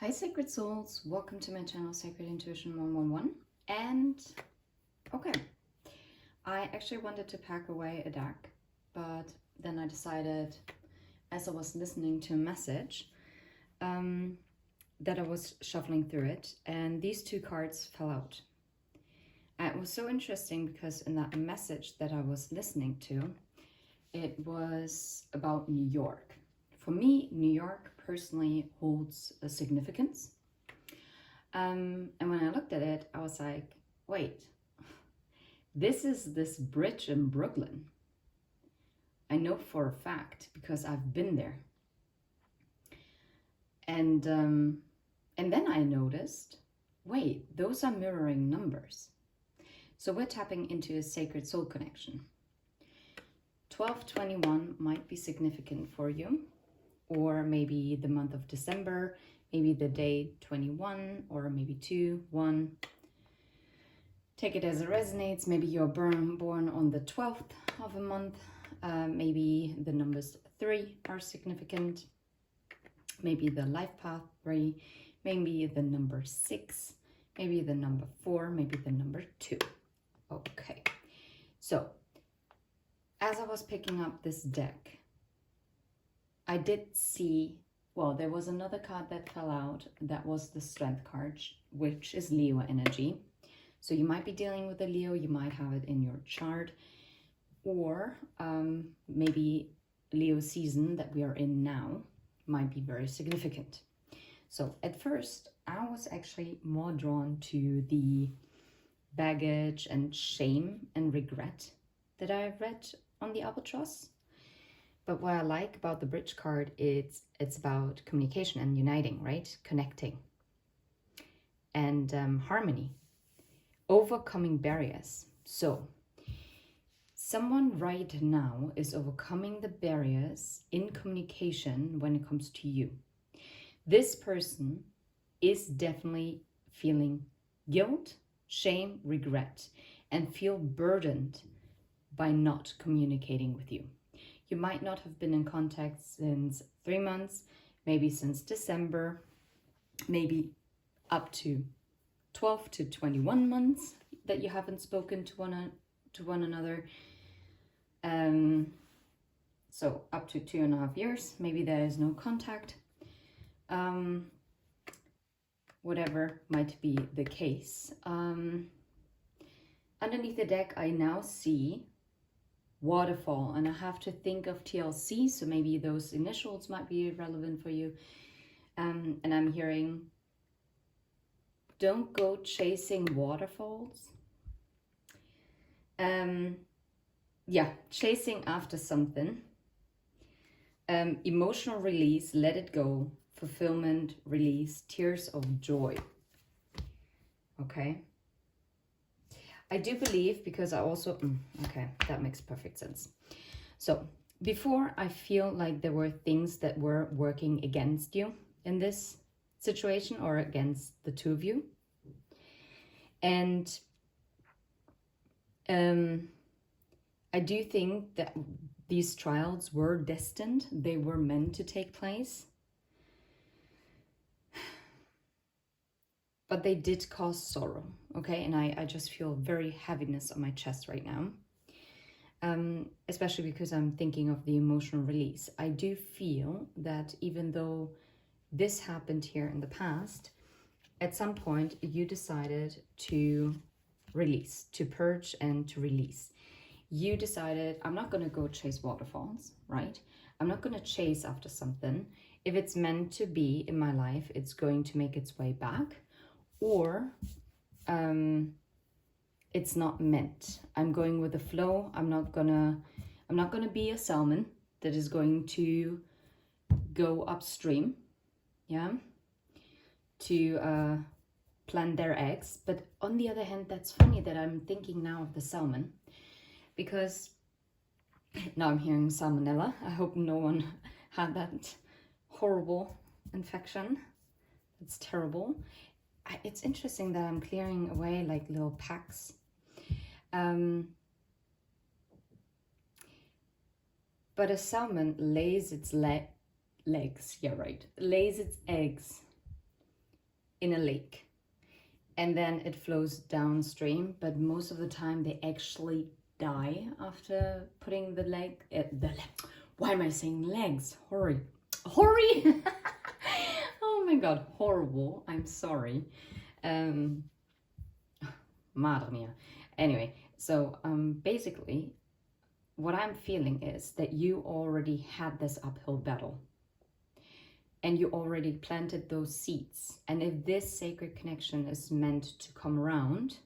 Hi Sacred Souls, welcome to my channel Sacred Intuition 111. And okay, I actually wanted to pack away a deck, but then I decided, as I was listening to a message, that I was shuffling through it and these two cards fell out. And it was so interesting because in that message that I was listening to, it was about New York. For me, New York personally holds a significance. And when I looked at it, I was like, wait, this is this bridge in Brooklyn. I know for a fact because I've been there. And then I noticed, wait, those are mirroring numbers. So we're tapping into a sacred soul connection. 1221 might be significant for you, or maybe the month of December, maybe the day 21, or maybe 2, 1. Take it as it resonates. Maybe you're born on the 12th of a month. Maybe the numbers 3 are significant. Maybe the life path 3. Maybe the number 6. Maybe the number 4. Maybe the number 2. Okay. So, as I was picking up this deck, I did see, well, there was another card that fell out. That was the Strength card, which is Leo energy. So you might be dealing with a Leo, you might have it in your chart, or maybe Leo season that we are in now might be very significant. So at first, I was actually more drawn to the baggage and shame and regret that I read on the Albatross. But what I like about the Bridge card, it's about communication and uniting, right? Connecting and harmony, overcoming barriers. So someone right now is overcoming the barriers in communication when it comes to you. This person is definitely feeling guilt, shame, regret, and feel burdened by not communicating with you. You might not have been in contact since 3 months, maybe since December, maybe up to 12 to 21 months that you haven't spoken to one another. So up to 2.5 years, maybe there is no contact. Whatever might be the case. Underneath the deck, I now see waterfall, and I have to think of TLC, so maybe those initials might be relevant for you. And I'm hearing, don't go chasing waterfalls. Yeah, chasing after something. Emotional release, let it go. Fulfillment, release, tears of joy. Okay. I do believe, because I also, okay, that makes perfect sense. So before, I feel like there were things that were working against you in this situation, or against the two of you. And I do think that these trials were destined. They were meant to take place. But they did cause sorrow, okay? And I just feel very heaviness on my chest right now. Especially because I'm thinking of the emotional release. I do feel that even though this happened here in the past, at some point you decided to release, to purge and to release. You decided, I'm not going to go chase waterfalls, right? I'm not going to chase after something. If it's meant to be in my life, it's going to make its way back. Or it's not meant. I'm going with the flow. I'm not gonna be a salmon that is going to go upstream, yeah, to plant their eggs. But on the other hand, that's funny that I'm thinking now of the salmon, because now I'm hearing salmonella. I hope no one had that horrible infection. It's terrible. It's interesting that I'm clearing away like little packs. But a salmon lays its legs, yeah, right, lays its eggs in a lake. And then it flows downstream, but most of the time they actually die after putting the leg, why am I saying legs? Horry. Oh my god, horrible. I'm sorry. Madre mia. Anyway, so basically, what I'm feeling is that you already had this uphill battle. And you already planted those seeds. And if this sacred connection is meant to come around,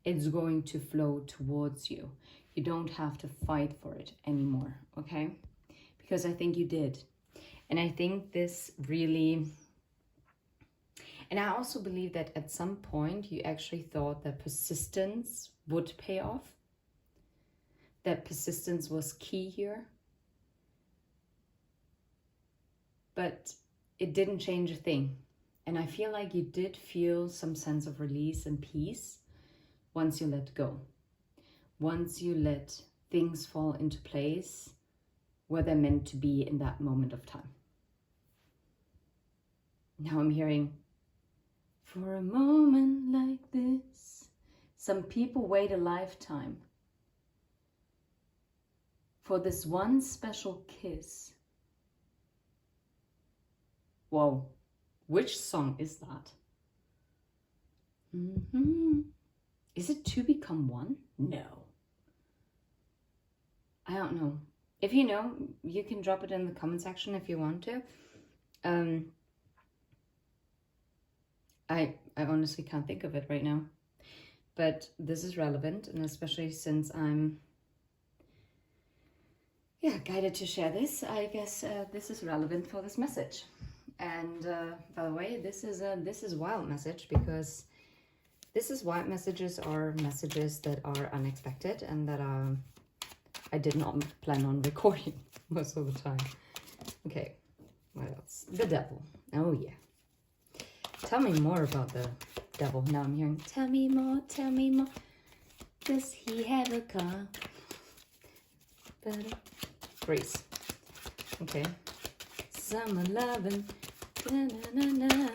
it's going to flow towards you. You don't have to fight for it anymore, okay? Because I think you did. And I think this really... And I also believe that at some point you actually thought that persistence would pay off. That persistence was key here. But it didn't change a thing. And I feel like you did feel some sense of release and peace once you let go. Once you let things fall into place where they're meant to be in that moment of time. Now I'm hearing, for a moment like this, some people wait a lifetime for this one special kiss. Whoa, which song is that? Is it To Become One? No. I don't know. If you know, you can drop it in the comment section if you want to. I honestly can't think of it right now. But this is relevant, and especially since I'm guided to share this, I guess this is relevant for this message. And by the way, this is wild message, because wild messages are messages that are unexpected and that I did not plan on recording most of the time. Okay, what else? The devil. Oh yeah. Tell me more about the devil. Now I'm hearing, tell me more, tell me more. Does he have a car? Grease. Okay. Summer loving. Na, na, na, na.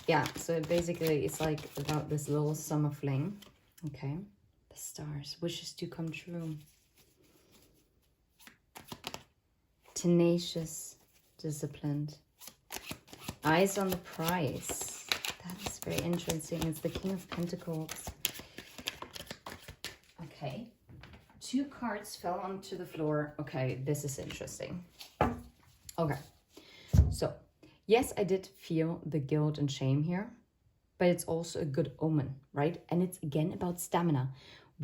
Yeah, so basically it's like about this little summer fling. Okay. The stars. Wishes to come true. Tenacious, disciplined, eyes on the prize. That is very interesting. It's the King of Pentacles. Okay, 2 cards fell onto the floor. Okay, this is interesting. Okay, so yes, I did feel the guilt and shame here, but it's also a good omen, right? And it's again about stamina.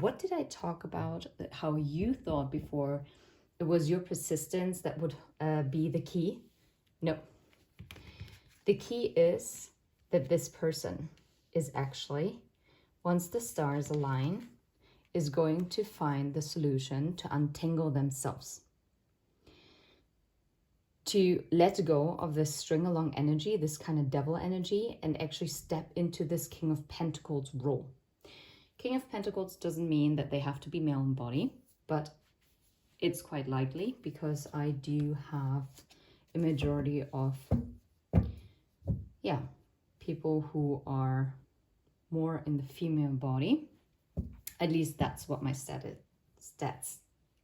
What did I talk about? How you thought before it was your persistence that would be the key? No. The key is that this person is actually, once the stars align, is going to find the solution to untangle themselves. To let go of this string along energy, this kind of devil energy, and actually step into this King of Pentacles role. King of Pentacles doesn't mean that they have to be male in body, but it's quite likely, because I do have a majority of, people who are more in the female body. At least that's what my stats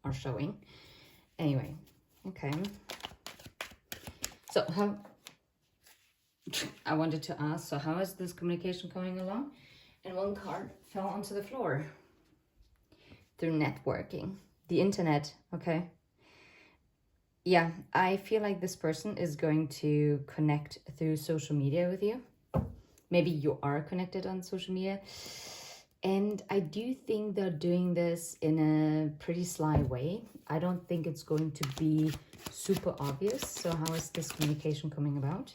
are showing. Anyway, okay. So I wanted to ask, so how is this communication coming along? And one card fell onto the floor. Through networking. The internet, okay. Yeah, I feel like this person is going to connect through social media with you. Maybe you are connected on social media. And I do think they're doing this in a pretty sly way. I don't think it's going to be super obvious. So how is this communication coming about?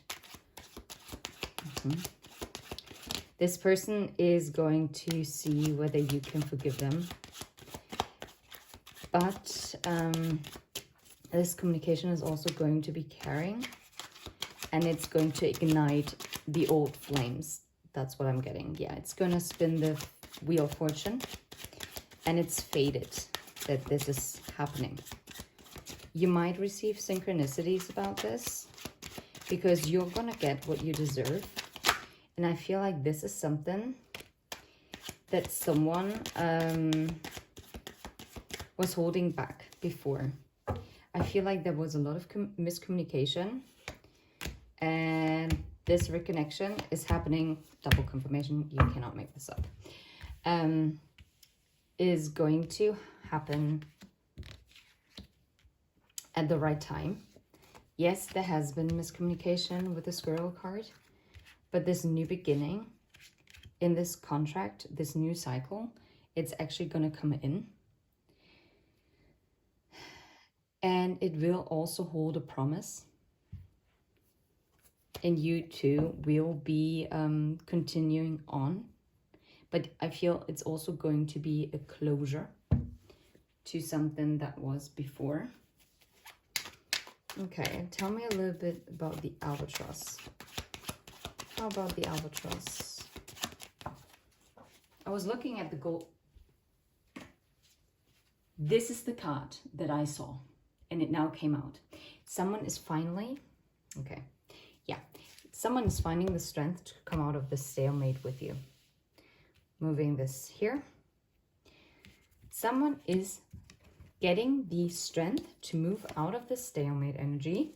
This person is going to see whether you can forgive them. But this communication is also going to be caring, and it's going to ignite the old flames. That's what I'm getting. Yeah, it's going to spin the Wheel of Fortune, and it's fated that this is happening. You might receive synchronicities about this because you're gonna get what you deserve. And I feel like this is something that someone was holding back before. I feel like there was a lot of miscommunication, and this reconnection is happening, double confirmation, you cannot make this up, is going to happen at the right time. Yes, there has been miscommunication with the squirrel card, but this new beginning in this contract, this new cycle, it's actually going to come in. And it will also hold a promise. And you two will be continuing on. But I feel it's also going to be a closure to something that was before. Okay, tell me a little bit about the albatross. How about the albatross? I was looking at the gold. This is the card that I saw, and it now came out. Someone is finally, okay, yeah. Someone is finding the strength to come out of this stalemate with you. Moving this here. Someone is getting the strength to move out of this stalemate energy,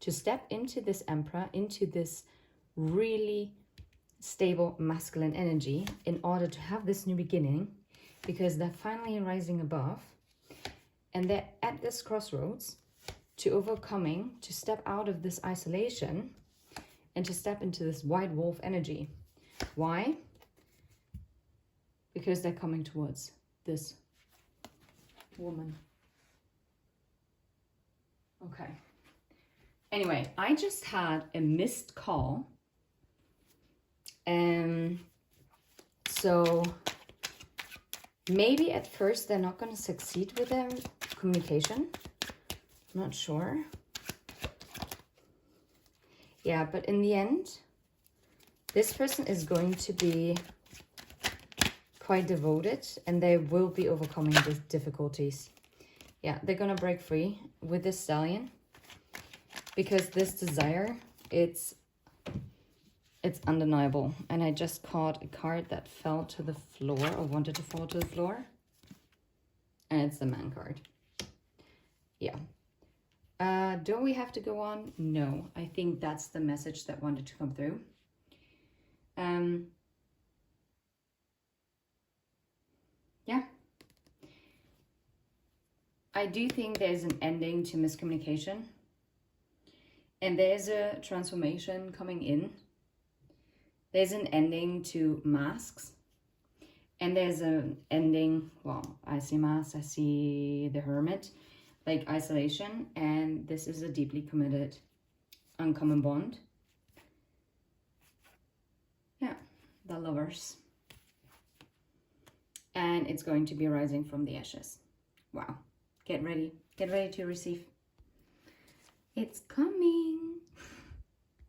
to step into this Emperor, into this really stable masculine energy in order to have this new beginning, because they're finally rising above and they're at this crossroads to overcoming, to step out of this isolation and to step into this white wolf energy. Why? Because they're coming towards this woman. Okay. Anyway, I just had a missed call. So maybe at first they're not going to succeed with their communication. I'm not sure. Yeah, but in the end, this person is going to be quite devoted and they will be overcoming the difficulties. Yeah, they're going to break free with this stallion because this desire, it's undeniable. And I just caught a card that fell to the floor or wanted to fall to the floor. And it's the man card. Yeah. Do we have to go on? No. I think that's the message that wanted to come through. Yeah. I do think there's an ending to miscommunication. And there's a transformation coming in. There's an ending to masks. And there's an ending, well, I see masks, I see the hermit, like isolation. And this is a deeply committed, uncommon bond. Yeah, the lovers. And it's going to be rising from the ashes. Wow. Get ready to receive. It's coming.